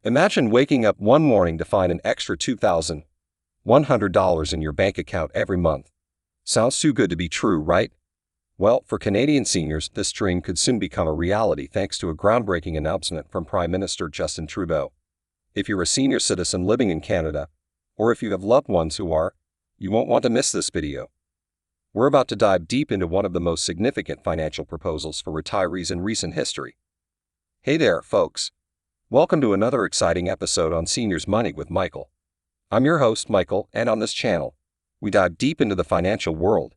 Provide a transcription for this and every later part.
Imagine waking up one morning to find an extra $2,100 in your bank account every month. Sounds too good to be true, right? Well, for Canadian seniors, this dream could soon become a reality thanks to a groundbreaking announcement from Prime Minister Justin Trudeau. If you're a senior citizen living in Canada, or if you have loved ones who are, you won't want to miss this video. We're about to dive deep into one of the most significant financial proposals for retirees in recent history. Hey there, folks. Welcome to another exciting episode on Seniors Money with Michael. I'm your host, Michael, and on this channel, we dive deep into the financial world,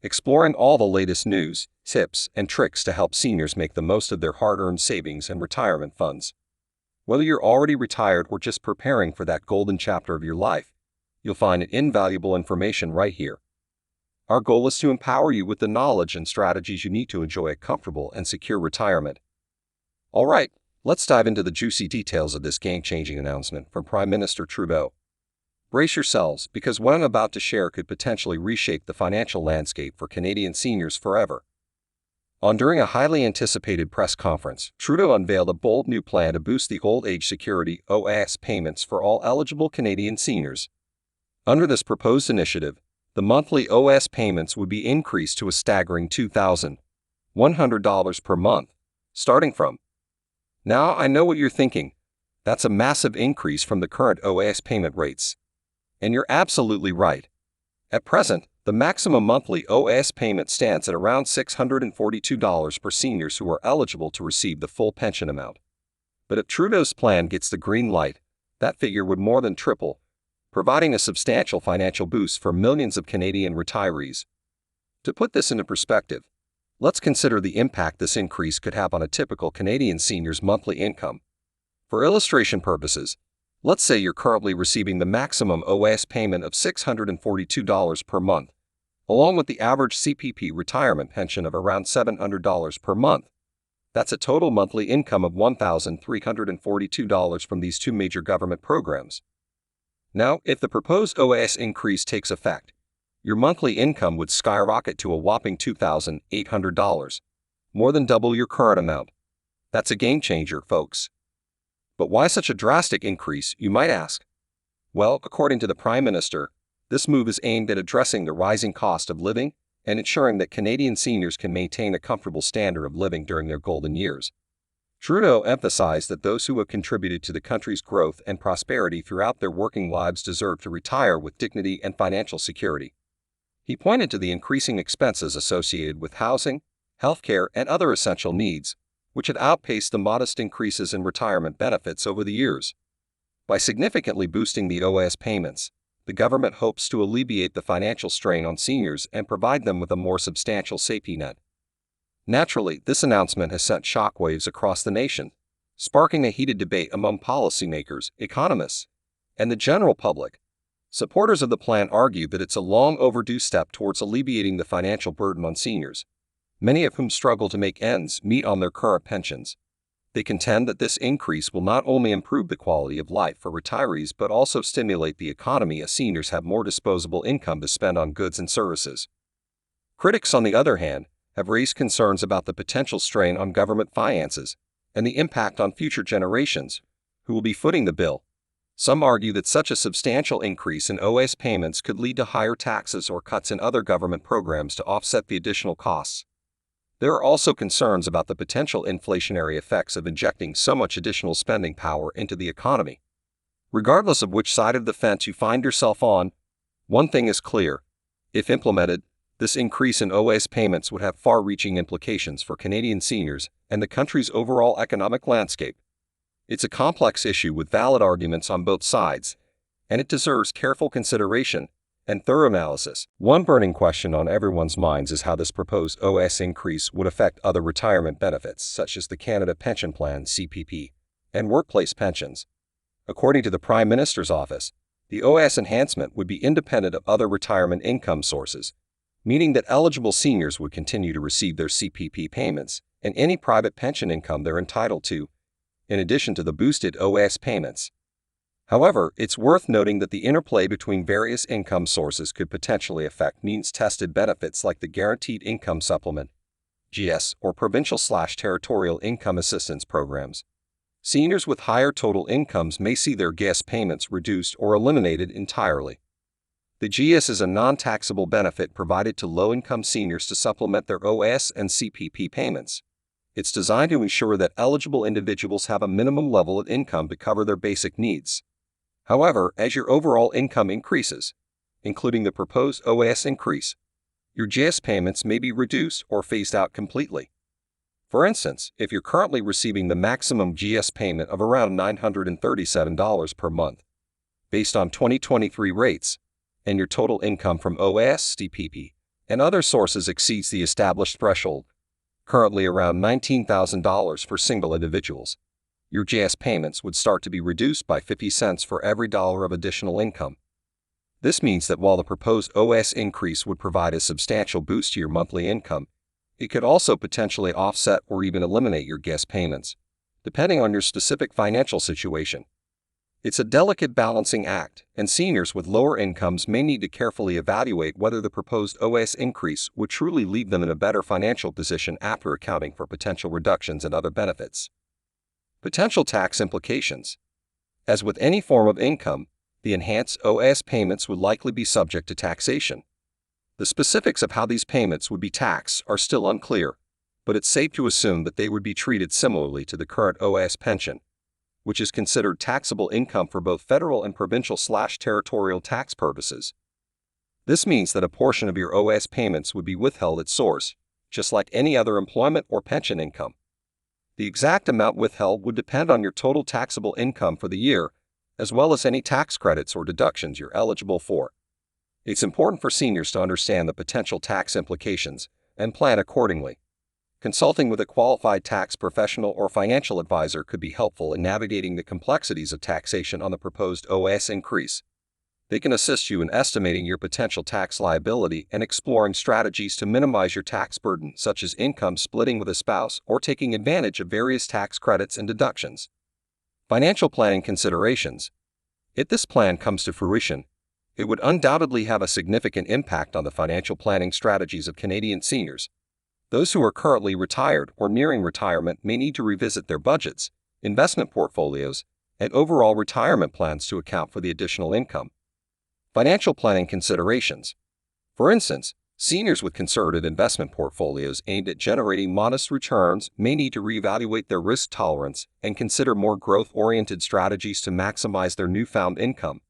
exploring all the latest news, tips, and tricks to help seniors make the most of their hard-earned savings and retirement funds. Whether you're already retired or just preparing for that golden chapter of your life, you'll find invaluable information right here. Our goal is to empower you with the knowledge and strategies you need to enjoy a comfortable and secure retirement. All right, let's dive into the juicy details of this game-changing announcement from Prime Minister Trudeau. Brace yourselves, because what I'm about to share could potentially reshape the financial landscape for Canadian seniors forever. During a highly anticipated press conference, Trudeau unveiled a bold new plan to boost the Old Age Security (OAS) payments for all eligible Canadian seniors. Under this proposed initiative, the monthly OAS payments would be increased to a staggering $2,100 per month, starting from. Now, I know what you're thinking. That's a massive increase from the current OAS payment rates. And you're absolutely right. At present, the maximum monthly OAS payment stands at around $642 for seniors who are eligible to receive the full pension amount. But if Trudeau's plan gets the green light, that figure would more than triple, providing a substantial financial boost for millions of Canadian retirees. To put this into perspective, let's consider the impact this increase could have on a typical Canadian senior's monthly income. For illustration purposes, let's say you're currently receiving the maximum OAS payment of $642 per month, along with the average CPP retirement pension of around $700 per month. That's a total monthly income of $1,342 from these two major government programs. Now, if the proposed OAS increase takes effect, your monthly income would skyrocket to a whopping $2,800, more than double your current amount. That's a game changer, folks. But why such a drastic increase, you might ask? Well, according to the Prime Minister, this move is aimed at addressing the rising cost of living and ensuring that Canadian seniors can maintain a comfortable standard of living during their golden years. Trudeau emphasized that those who have contributed to the country's growth and prosperity throughout their working lives deserve to retire with dignity and financial security. He pointed to the increasing expenses associated with housing, healthcare, and other essential needs, which had outpaced the modest increases in retirement benefits over the years. By significantly boosting the OAS payments, the government hopes to alleviate the financial strain on seniors and provide them with a more substantial safety net. Naturally, this announcement has sent shockwaves across the nation, sparking a heated debate among policymakers, economists, and the general public. Supporters of the plan argue that it's a long overdue step towards alleviating the financial burden on seniors, many of whom struggle to make ends meet on their current pensions. They contend that this increase will not only improve the quality of life for retirees but also stimulate the economy as seniors have more disposable income to spend on goods and services. Critics, on the other hand, have raised concerns about the potential strain on government finances and the impact on future generations, who will be footing the bill. Some argue that such a substantial increase in OAS payments could lead to higher taxes or cuts in other government programs to offset the additional costs. There are also concerns about the potential inflationary effects of injecting so much additional spending power into the economy. Regardless of which side of the fence you find yourself on, one thing is clear. If implemented, this increase in OAS payments would have far-reaching implications for Canadian seniors and the country's overall economic landscape. It's a complex issue with valid arguments on both sides, and it deserves careful consideration and thorough analysis. One burning question on everyone's minds is how this proposed OAS increase would affect other retirement benefits, such as the Canada Pension Plan (CPP) and workplace pensions. According to the Prime Minister's office, the OAS enhancement would be independent of other retirement income sources, meaning that eligible seniors would continue to receive their CPP payments and any private pension income they're entitled to, in addition to the boosted OAS payments. However, it's worth noting that the interplay between various income sources could potentially affect means-tested benefits like the Guaranteed Income Supplement, GS, or provincial/territorial income assistance programs. Seniors with higher total incomes may see their GS payments reduced or eliminated entirely. The GS is a non-taxable benefit provided to low-income seniors to supplement their OAS and CPP payments. It's designed to ensure that eligible individuals have a minimum level of income to cover their basic needs. However, as your overall income increases, including the proposed OAS increase, your GS payments may be reduced or phased out completely. For instance, if you're currently receiving the maximum GS payment of around $937 per month, based on 2023 rates, and your total income from OAS, CPP, and other sources exceeds the established threshold, currently around $19,000 for single individuals, your GS payments would start to be reduced by 50 cents for every dollar of additional income. This means that while the proposed OAS increase would provide a substantial boost to your monthly income, it could also potentially offset or even eliminate your GS payments, depending on your specific financial situation. It's a delicate balancing act, and seniors with lower incomes may need to carefully evaluate whether the proposed OAS increase would truly leave them in a better financial position after accounting for potential reductions in other benefits. Potential tax implications. As with any form of income, the enhanced OAS payments would likely be subject to taxation. The specifics of how these payments would be taxed are still unclear, but it's safe to assume that they would be treated similarly to the current OAS pension, which is considered taxable income for both federal and provincial/territorial tax purposes. This means that a portion of your OAS payments would be withheld at source, just like any other employment or pension income. The exact amount withheld would depend on your total taxable income for the year, as well as any tax credits or deductions you're eligible for. It's important for seniors to understand the potential tax implications and plan accordingly. Consulting with a qualified tax professional or financial advisor could be helpful in navigating the complexities of taxation on the proposed OAS increase. They can assist you in estimating your potential tax liability and exploring strategies to minimize your tax burden, such as income splitting with a spouse or taking advantage of various tax credits and deductions. Financial planning considerations. If this plan comes to fruition, it would undoubtedly have a significant impact on the financial planning strategies of Canadian seniors. Those who are currently retired or nearing retirement may need to revisit their budgets, investment portfolios, and overall retirement plans to account for the additional income. Financial planning considerations. For instance, seniors with conservative investment portfolios aimed at generating modest returns may need to reevaluate their risk tolerance and consider more growth-oriented strategies to maximize their newfound income.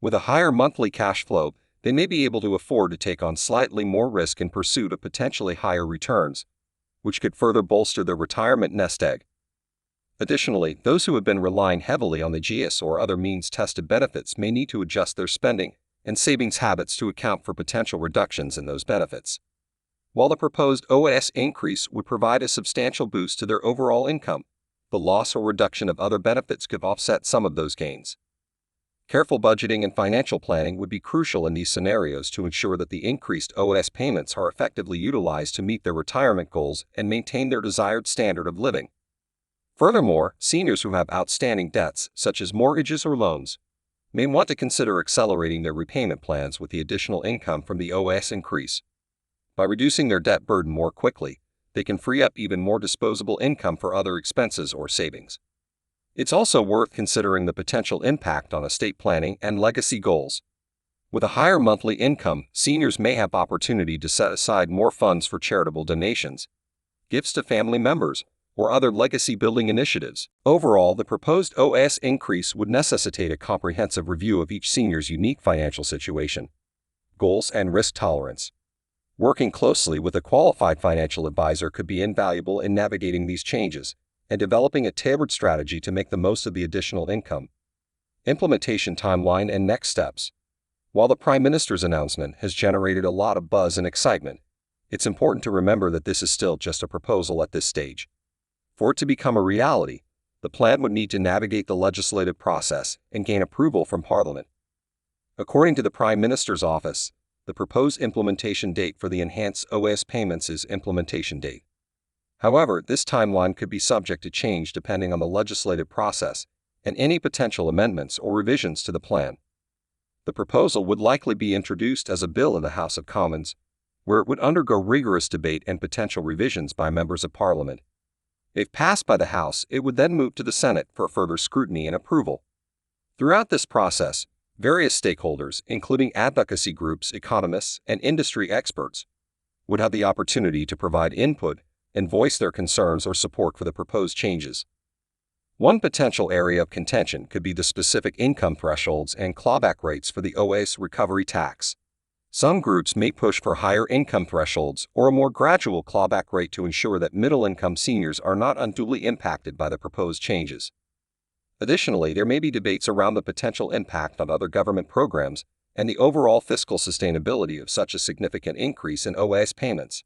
With a higher monthly cash flow, they may be able to afford to take on slightly more risk in pursuit of potentially higher returns, which could further bolster their retirement nest egg. Additionally, those who have been relying heavily on the GS or other means-tested benefits may need to adjust their spending and savings habits to account for potential reductions in those benefits. While the proposed OAS increase would provide a substantial boost to their overall income, the loss or reduction of other benefits could offset some of those gains. Careful budgeting and financial planning would be crucial in these scenarios to ensure that the increased OAS payments are effectively utilized to meet their retirement goals and maintain their desired standard of living. Furthermore, seniors who have outstanding debts, such as mortgages or loans, may want to consider accelerating their repayment plans with the additional income from the OAS increase. By reducing their debt burden more quickly, they can free up even more disposable income for other expenses or savings. It's also worth considering the potential impact on estate planning and legacy goals. With a higher monthly income, seniors may have opportunity to set aside more funds for charitable donations, gifts to family members, or other legacy-building initiatives. Overall, the proposed OAS increase would necessitate a comprehensive review of each senior's unique financial situation, goals, and risk tolerance. Working closely with a qualified financial advisor could be invaluable in navigating these changes and developing a tailored strategy to make the most of the additional income. Implementation timeline and next steps. While the Prime Minister's announcement has generated a lot of buzz and excitement, it's important to remember that this is still just a proposal at this stage. For it to become a reality, the plan would need to navigate the legislative process and gain approval from Parliament. According to the Prime Minister's office, the proposed implementation date for the enhanced OAS payments is implementation date. However, this timeline could be subject to change depending on the legislative process and any potential amendments or revisions to the plan. The proposal would likely be introduced as a bill in the House of Commons, where it would undergo rigorous debate and potential revisions by members of Parliament. If passed by the House, it would then move to the Senate for further scrutiny and approval. Throughout this process, various stakeholders, including advocacy groups, economists, and industry experts, would have the opportunity to provide input and voice their concerns or support for the proposed changes. One potential area of contention could be the specific income thresholds and clawback rates for the OAS recovery tax. Some groups may push for higher income thresholds or a more gradual clawback rate to ensure that middle-income seniors are not unduly impacted by the proposed changes. Additionally, there may be debates around the potential impact on other government programs and the overall fiscal sustainability of such a significant increase in OAS payments.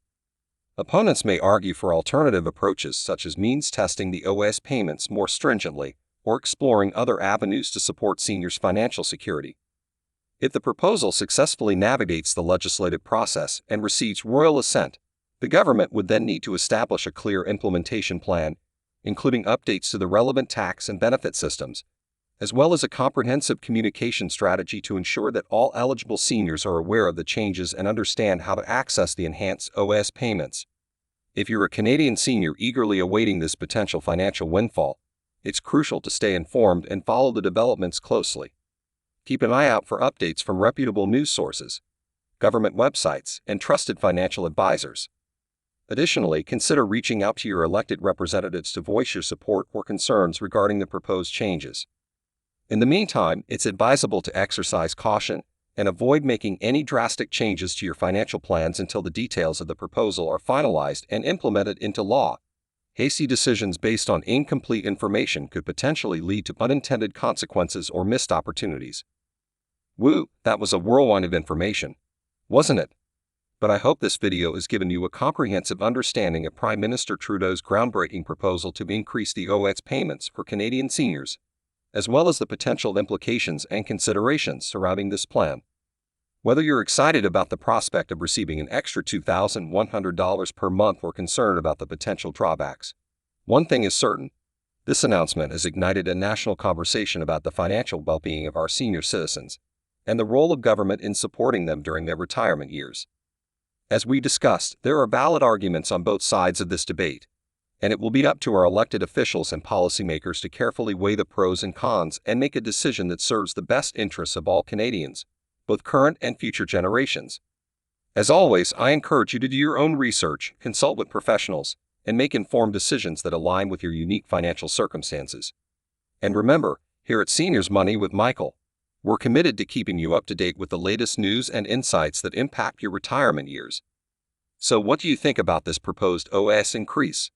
Opponents may argue for alternative approaches such as means testing the OAS payments more stringently or exploring other avenues to support seniors' financial security. If the proposal successfully navigates the legislative process and receives royal assent, the government would then need to establish a clear implementation plan, including updates to the relevant tax and benefit systems, as well as a comprehensive communication strategy to ensure that all eligible seniors are aware of the changes and understand how to access the enhanced OAS payments. If you're a Canadian senior eagerly awaiting this potential financial windfall, it's crucial to stay informed and follow the developments closely. Keep an eye out for updates from reputable news sources, government websites, and trusted financial advisors. Additionally, consider reaching out to your elected representatives to voice your support or concerns regarding the proposed changes. In the meantime, it's advisable to exercise caution and avoid making any drastic changes to your financial plans until the details of the proposal are finalized and implemented into law. Hasty decisions based on incomplete information could potentially lead to unintended consequences or missed opportunities. Woo, that was a whirlwind of information, wasn't it? But I hope this video has given you a comprehensive understanding of Prime Minister Trudeau's groundbreaking proposal to increase the OAS payments for Canadian seniors, as well as the potential implications and considerations surrounding this plan. Whether you're excited about the prospect of receiving an extra $2,100 per month or concerned about the potential drawbacks, one thing is certain: this announcement has ignited a national conversation about the financial well-being of our senior citizens and the role of government in supporting them during their retirement years. As we discussed, there are valid arguments on both sides of this debate, and it will be up to our elected officials and policymakers to carefully weigh the pros and cons and make a decision that serves the best interests of all Canadians, both current and future generations. As always, I encourage you to do your own research, consult with professionals, and make informed decisions that align with your unique financial circumstances. And remember, here at Seniors Money with Michael, we're committed to keeping you up to date with the latest news and insights that impact your retirement years. So what do you think about this proposed OAS increase?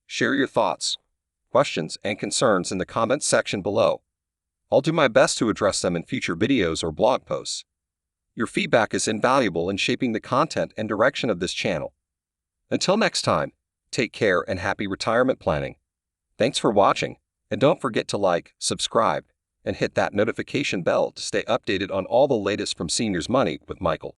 Share your thoughts, questions, and concerns in the comments section below. I'll do my best to address them in future videos or blog posts. Your feedback is invaluable in shaping the content and direction of this channel. Until next time, take care and happy retirement planning. Thanks for watching, and don't forget to like, subscribe, and hit that notification bell to stay updated on all the latest from Seniors Money with Michael.